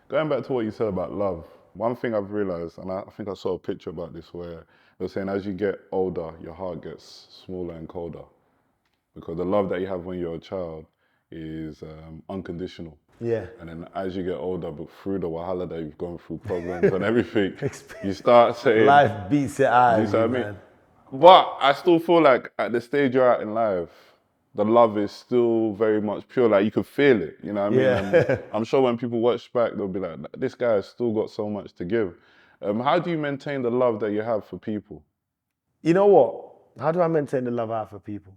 Going back to what you said about love, one thing I've realized, and I think I saw a picture about this where they're saying as you get older, your heart gets smaller and colder because the love that you have when you're a child is unconditional. Yeah. And then as you get older, but through the wahala that you've gone through, problems and everything, you start saying, Life beats it out do you of see you, what I mean? man. But I still feel like at the stage you're at in life, the love is still very much pure. Like you can feel it, you know what I mean? And Yeah. I'm sure when people watch back, they'll be like, this guy has still got so much to give. How do you maintain the love that you have for people? You know what? How do I maintain the love I have for people?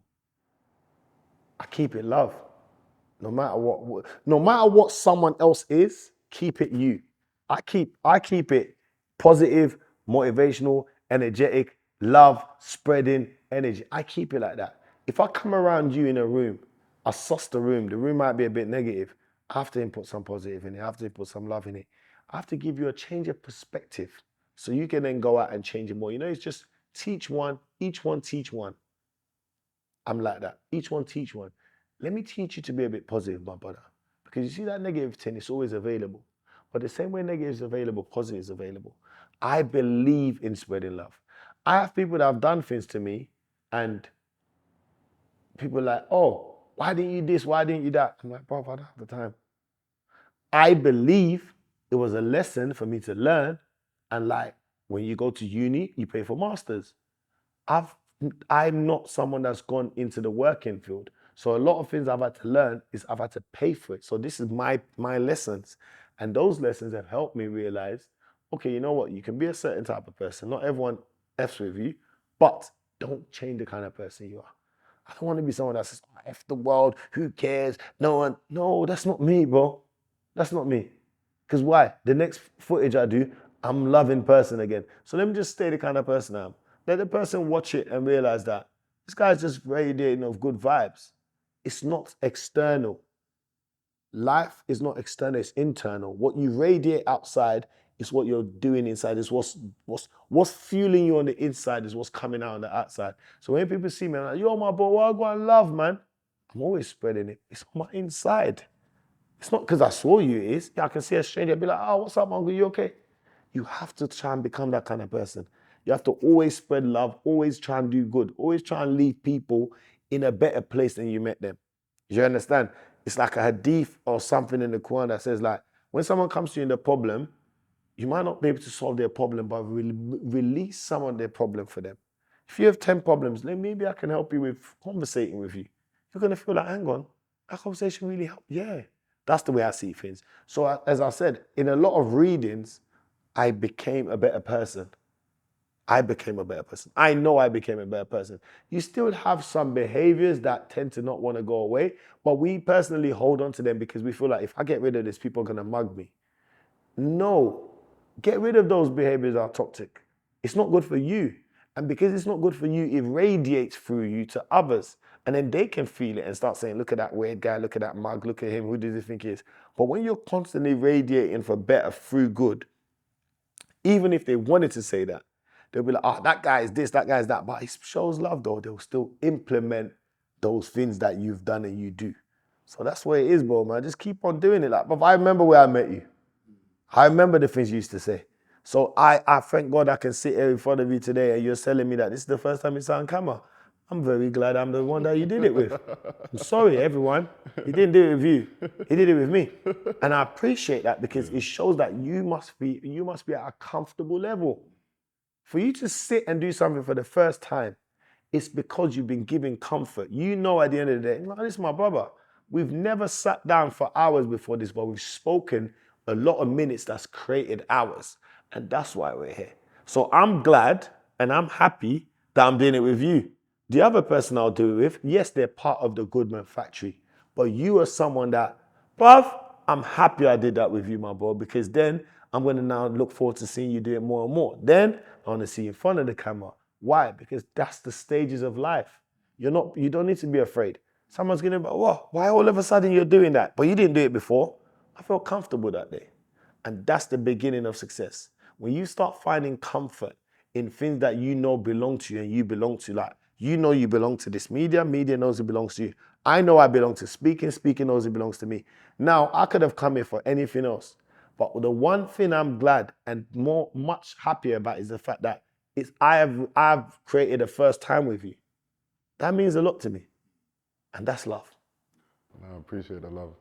I keep it love. No matter what someone else is, keep it you. I keep it positive, motivational, energetic, love, spreading energy. I keep it like that. If I come around you in a room, I suss the room might be a bit negative. I have to input some positive in it. I have to input some love in it. I have to give you a change of perspective so you can then go out and change it more. It's just teach one, each one teach one. I'm like that. Each one teach one. Let me teach you to be a bit positive, my brother. Because you see that negative thing, it's always available. But the same way negative is available, positive is available. I believe in spreading love. I have people that have done things to me and people are like, oh, why didn't you this? Why didn't you that? I'm like, bro, I don't have the time. I believe it was a lesson for me to learn. And like when you go to uni, you pay for masters. I've I'm not someone that's gone into the working field. So a lot of things I've had to learn is I've had to pay for it. So this is my lessons. And those lessons have helped me realize, okay, you know what? You can be a certain type of person. Not everyone F's with you, but don't change the kind of person you are. I don't want to be someone that says, oh, F the world, who cares? No one. No, that's not me, bro. That's not me. Because why? The next footage I do, I'm loving person again. So let me just stay the kind of person I am. Let the person watch it and realize that this guy's just radiating of good vibes. It's not external. Life is not external, it's internal. What you radiate outside is what you're doing inside. Is what's fueling you on the inside is what's coming out on the outside. So when people see me, I'm like, yo, my boy, what I go and love, man. I'm always spreading it. It's on my inside. It's not because I saw you, it is. Yeah, I can see a stranger and be like, oh, what's up, uncle? You okay? You have to try and become that kind of person. You have to always spread love, always try and do good, always try and leave people in a better place than you met them. You understand? It's like a hadith or something in the Quran that says like, when someone comes to you in a problem, you might not be able to solve their problem, but release some of their problem for them. If you have 10 problems, then maybe I can help you with conversating with you. You're going to feel like, hang on, that conversation really helped. Yeah, that's the way I see things. So as I said, in a lot of readings, I became a better person. I became a better person. I know I became a better person. You still have some behaviors that tend to not want to go away, but we personally hold on to them because we feel like if I get rid of this, people are going to mug me. No, get rid of those behaviors that are toxic. It's not good for you. And because it's not good for you, it radiates through you to others. And then they can feel it and start saying, look at that weird guy, look at that mug, look at him, who does he think he is? But when you're constantly radiating for better through good, even if they wanted to say that, they'll be like, oh, that guy is this, that guy is that. But it shows love though. They'll still implement those things that you've done and you do. So that's what it is, bro, man. Just keep on doing it. Like, but I remember where I met you. I remember the things you used to say. So I thank God I can sit here in front of you today and you're telling me that this is the first time you saw on camera. I'm very glad I'm the one that you did it with. I'm sorry, everyone. He didn't do it with you. He did it with me. And I appreciate that because it shows that you must be at a comfortable level. For you to sit and do something for the first time, it's because you've been given comfort. You know at the end of the day, no, this is my brother. We've never sat down for hours before this, but we've spoken a lot of minutes that's created hours. And that's why we're here. So I'm glad and I'm happy that I'm doing it with you. The other person I'll do it with, yes, they're part of the Goodman factory. But you are someone that, bruv, I'm happy I did that with you, my bro, because then I'm going to now look forward to seeing you do it more and more. Then I want to see you in front of the camera. Why? Because that's the stages of life. You don't need to be afraid. Someone's going to be, what? Why all of a sudden you're doing that? But you didn't do it before. I felt comfortable that day. And that's the beginning of success. When you start finding comfort in things that you know belong to you and you belong to, like, you know you belong to this media knows it belongs to you. I know I belong to speaking knows it belongs to me. Now, I could have come here for anything else. But the one thing I'm glad and much happier about is the fact that I've created a first time with you. That means a lot to me. And that's love. And I appreciate the love.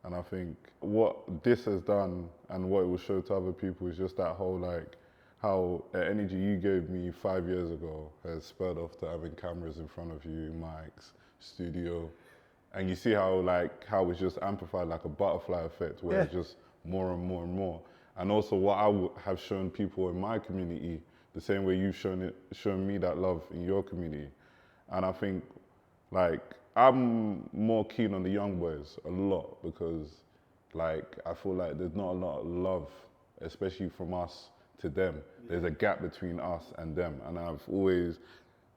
And I think what this has done and what it will show to other people is just that whole like how the energy you gave me 5 years ago has spurred off to having cameras in front of you, mics, studio. And you see how it's just amplified like a butterfly effect where it's just more and more and more. And also what I have shown people in my community, the same way you've shown me that love in your community. And I think like I'm more keen on the young boys a lot because like I feel like there's not a lot of love, especially from us to them. There's a gap between us and them. And I've always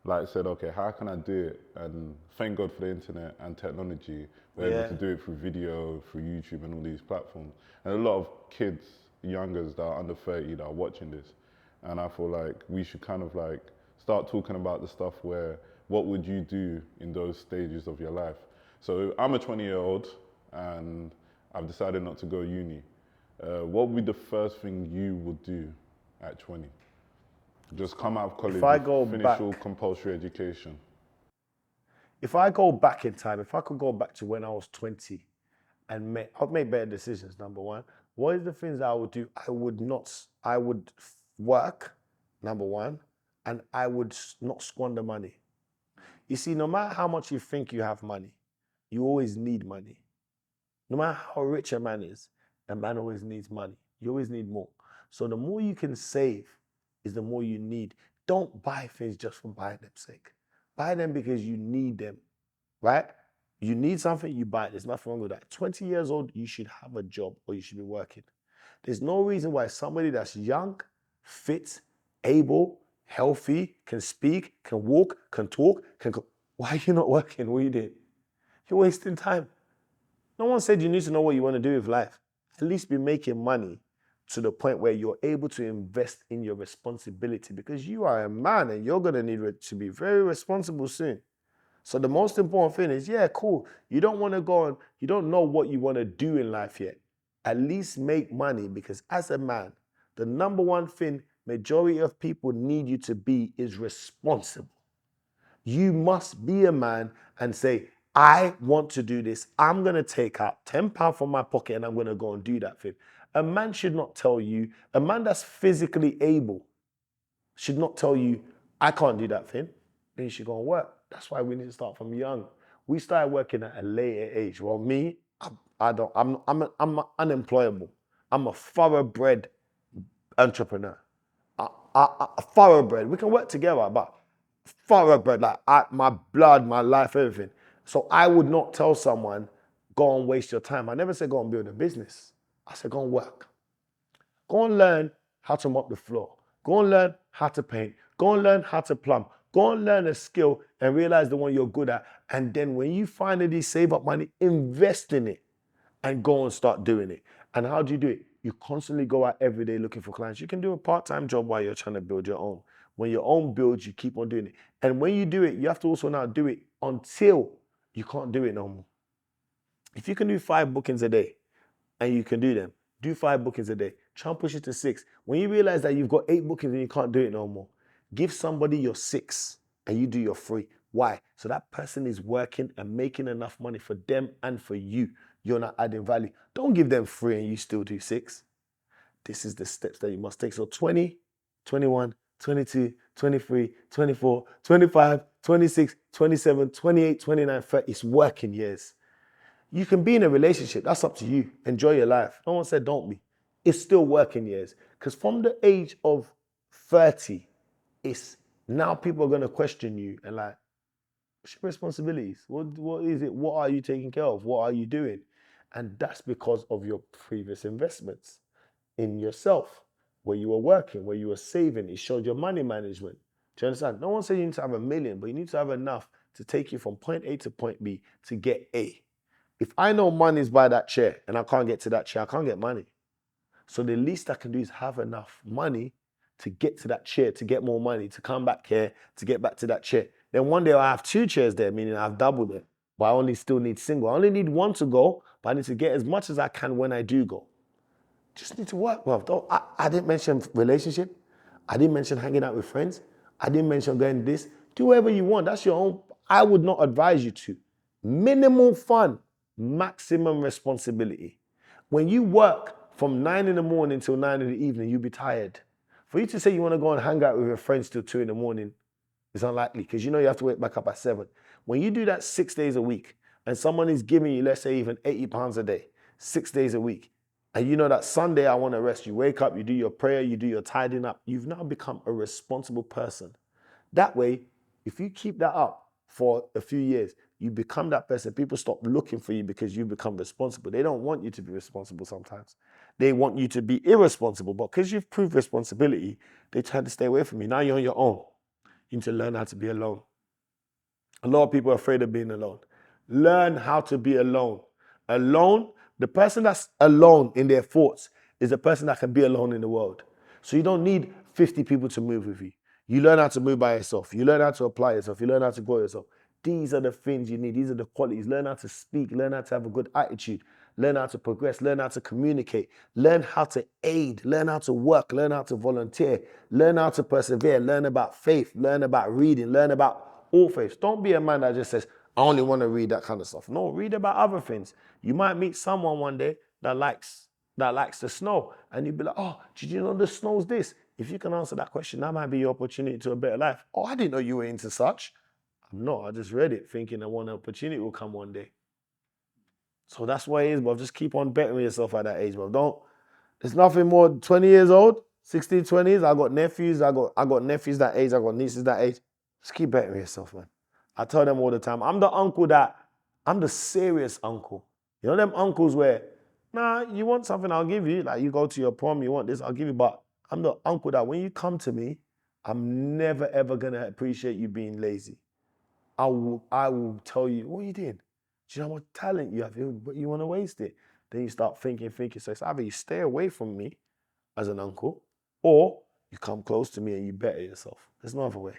like said, okay, how can I do it? And thank God for the internet and technology. We're able to do it through video, through YouTube and all these platforms. And a lot of kids, youngers that are under 30 that are watching this. And I feel like we should kind of like start talking about the stuff where what would you do in those stages of your life? So I'm a 20-year-old and I've decided not to go uni. What would be the first thing you would do at 20? Just come out of college, finish all compulsory education. If I go back in time, if I could go back to when I was 20 and I'd make better decisions, number one. What is the things that I would do? I would work, number one, and I would not squander money. You see, no matter how much you think you have money, you always need money. No matter how rich a man is, a man always needs money. You always need more. So the more you can save is the more you need. Don't buy things just for buying them sake. Buy them because you need them, right? You need something, you buy it. There's nothing wrong with that. 20 years old, you should have a job or you should be working. There's no reason why somebody that's young, fit, able, healthy, can speak, can walk, can talk, why are you not working? What are you doing? You're wasting time. No one said you need to know what you want to do with life. At least be making money to the point where you're able to invest in your responsibility because you are a man and you're going to need to be very responsible soon. So the most important thing is, yeah, cool. You don't want to go on, you don't know what you want to do in life yet. At least make money because as a man, the number one thing majority of people need you to be is responsible. You must be a man and say, I want to do this. I'm going to take out £10 from my pocket and I'm going to go and do that thing. A man should not tell you, a man that's physically able should not tell you, I can't do that thing. Then you should go and work. That's why we need to start from young. We started working at a later age. Well, me, I'm unemployable. I'm a thoroughbred entrepreneur. A thoroughbred. We can work together, but thoroughbred, like my blood, my life, everything. So I would not tell someone, go and waste your time. I never said go and build a business. I said go and work. Go and learn how to mop the floor. Go and learn how to paint. Go and learn how to plumb. Go and learn a skill and realize the one you're good at. And then when you finally save up money, invest in it and go and start doing it. And how do you do it? You constantly go out every day looking for clients. You can do a part-time job while you're trying to build your own. When your own builds, you keep on doing it. And when you do it, you have to also now do it until you can't do it no more. If you can do 5 bookings a day and you can do them, do 5 bookings a day. Try and push it to 6. When you realize that you've got 8 bookings and you can't do it no more, give somebody your 6 and you do your 3. Why? So that person is working and making enough money for them and for you. You're not adding value. Don't give them 3 and you still do 6. This is the steps that you must take. So 20, 21, 22, 23, 24, 25, 26, 27, 28, 29, 30. It's working years. You can be in a relationship. That's up to you. Enjoy your life. No one said don't be. It's still working years. Because from the age of 30, it's now people are going to question you and like, what's your responsibilities? What is it? What are you taking care of? What are you doing? And that's because of your previous investments in yourself, where you were working, where you were saving. It showed your money management. Do you understand? No one said you need to have $1 million, but you need to have enough to take you from point A to point B to get A. If I know money is by that chair and I can't get to that chair, I can't get money. So the least I can do is have enough money to get to that chair, to get more money, to come back here, to get back to that chair. Then one day I have 2 chairs there, meaning I've doubled it. But I only still need single. I only need 1 to go, but I need to get as much as I can when I do go. Just need to work, bro. I didn't mention relationship. I didn't mention hanging out with friends. I didn't mention going this. Do whatever you want. That's your own. I would not advise you to. Minimal fun, maximum responsibility. When you work from 9 in the morning till 9 in the evening, you'll be tired. For you to say you want to go and hang out with your friends till 2 in the morning, it's unlikely because you know you have to wake back up at 7. When you do that 6 days a week and someone is giving you, let's say, even £80 a day, 6 days a week, and you know that Sunday I want to rest, you wake up, you do your prayer, you do your tidying up, you've now become a responsible person. That way, if you keep that up for a few years, you become that person. People stop looking for you because you become responsible. They don't want you to be responsible sometimes. They want you to be irresponsible, but because you've proved responsibility, they try to stay away from you. Now you're on your own. You need to learn how to be alone. A lot of people are afraid of being alone. Learn how to be alone. Alone, the person that's alone in their thoughts is the person that can be alone in the world. So you don't need 50 people to move with you. You learn how to move by yourself. You learn how to apply yourself. You learn how to grow yourself. These are the things you need. These are the qualities. Learn how to speak. Learn how to have a good attitude. Learn how to progress. Learn how to communicate. Learn how to aid. Learn how to work. Learn how to volunteer. Learn how to persevere. Learn about faith. Learn about reading. Learn about all faiths. Don't be a man that just says, I only want to read that kind of stuff. No, read about other things. You might meet someone one day that likes the snow. And you'd be like, oh, did you know the snow's this? If you can answer that question, that might be your opportunity to a better life. Oh, I didn't know you were into such. I'm not. I just read it thinking that one opportunity will come one day. So that's what it is, bro. Just keep on betting with yourself at that age, bro. There's nothing more 20 years old, 16, 20s. I got nephews. I got nephews that age. I got nieces that age. Just keep betting with yourself, man. I tell them all the time, I'm the serious uncle. You know them uncles where, nah, you want something, Will give you. Like you go to your prom, you want this, I'll give you. But I'm the uncle that when you come to me, I'm never ever gonna appreciate you being lazy. I will tell you, what are you doing? Do you know how much talent you have? But you want to waste it. Then you start thinking. So it's either you stay away from me as an uncle, or you come close to me and you better yourself. There's no other way.